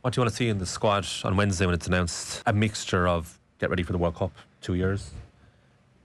What do you want to see in the squad on Wednesday when it's announced? A mixture of get ready for the World Cup, 2 years.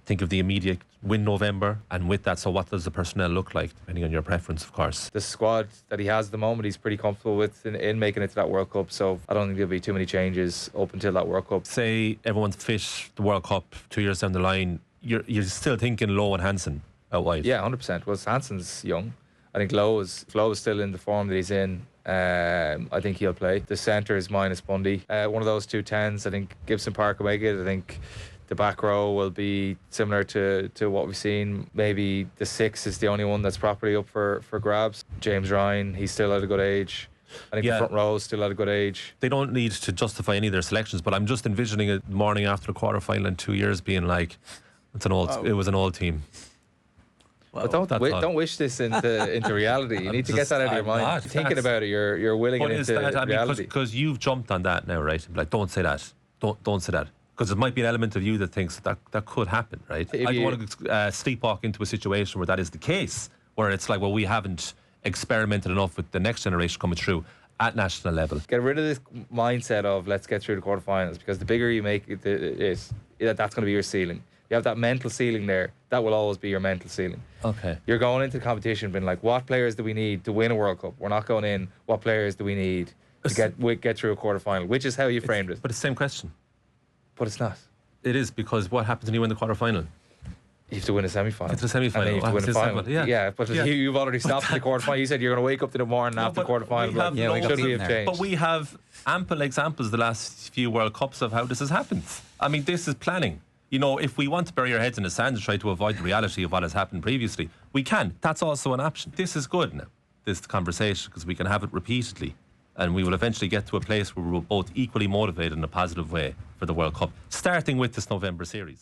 Think of the immediate win November, and with that, so what does the personnel look like, depending on your preference, of course? The squad that he has at the moment, he's pretty comfortable with in making it to that World Cup, so I don't think there'll be too many changes up until that World Cup. Say everyone's fit, the World Cup, 2 years down the line, you're still thinking Lowe and Hansen out wide? Yeah, 100%. Well, Hansen's young. I think Lowe is still in the form that he's in. I think he'll play. The centre is minus Bundy. One of those 2 10s, I think Gibson Park will make it. I think the back row will be similar to what we've seen. Maybe the 6 is the only one that's properly up for grabs. James Ryan, he's still at a good age. I think the front row is still at a good age. They don't need to justify any of their selections, but I'm just envisioning a morning after the quarter-final in 2 years being like, it was an old team. Well, don't wish this into reality. You need to get that out of your mind. Thinking about it, you're willing it into reality. Because you've jumped on that now, right? Like, don't say that. Don't say that. Because there might be an element of you that thinks that could happen, right? I don't want to sleepwalk into a situation where that is the case, where it's like, well, we haven't experimented enough with the next generation coming through at national level. Get rid of this mindset of let's get through the quarterfinals, because the bigger you make it, that's going to be your ceiling. You have that mental ceiling there. That will always be your mental ceiling. Okay. You're going into the competition being like, what players do we need to win a World Cup? We're not going in, what players do we need to get through a quarterfinal, which is how you framed it. But it's the same question. But it's not. It is, because what happens when you win the quarter-final? You have to win a semi-final. It's a semi-final. And then you have to win a final. Yeah, but you've already stopped in the quarter-final. You said you're going to wake up to the morning after the quarter-final. Should we have changed? But we have ample examples the last few World Cups of how this has happened. I mean, this is planning. You know, if we want to bury our heads in the sand and try to avoid the reality of what has happened previously, we can. That's also an option. This is good now, this conversation, because we can have it repeatedly. And we will eventually get to a place where we're both equally motivated in a positive way for the World Cup, starting with this November series.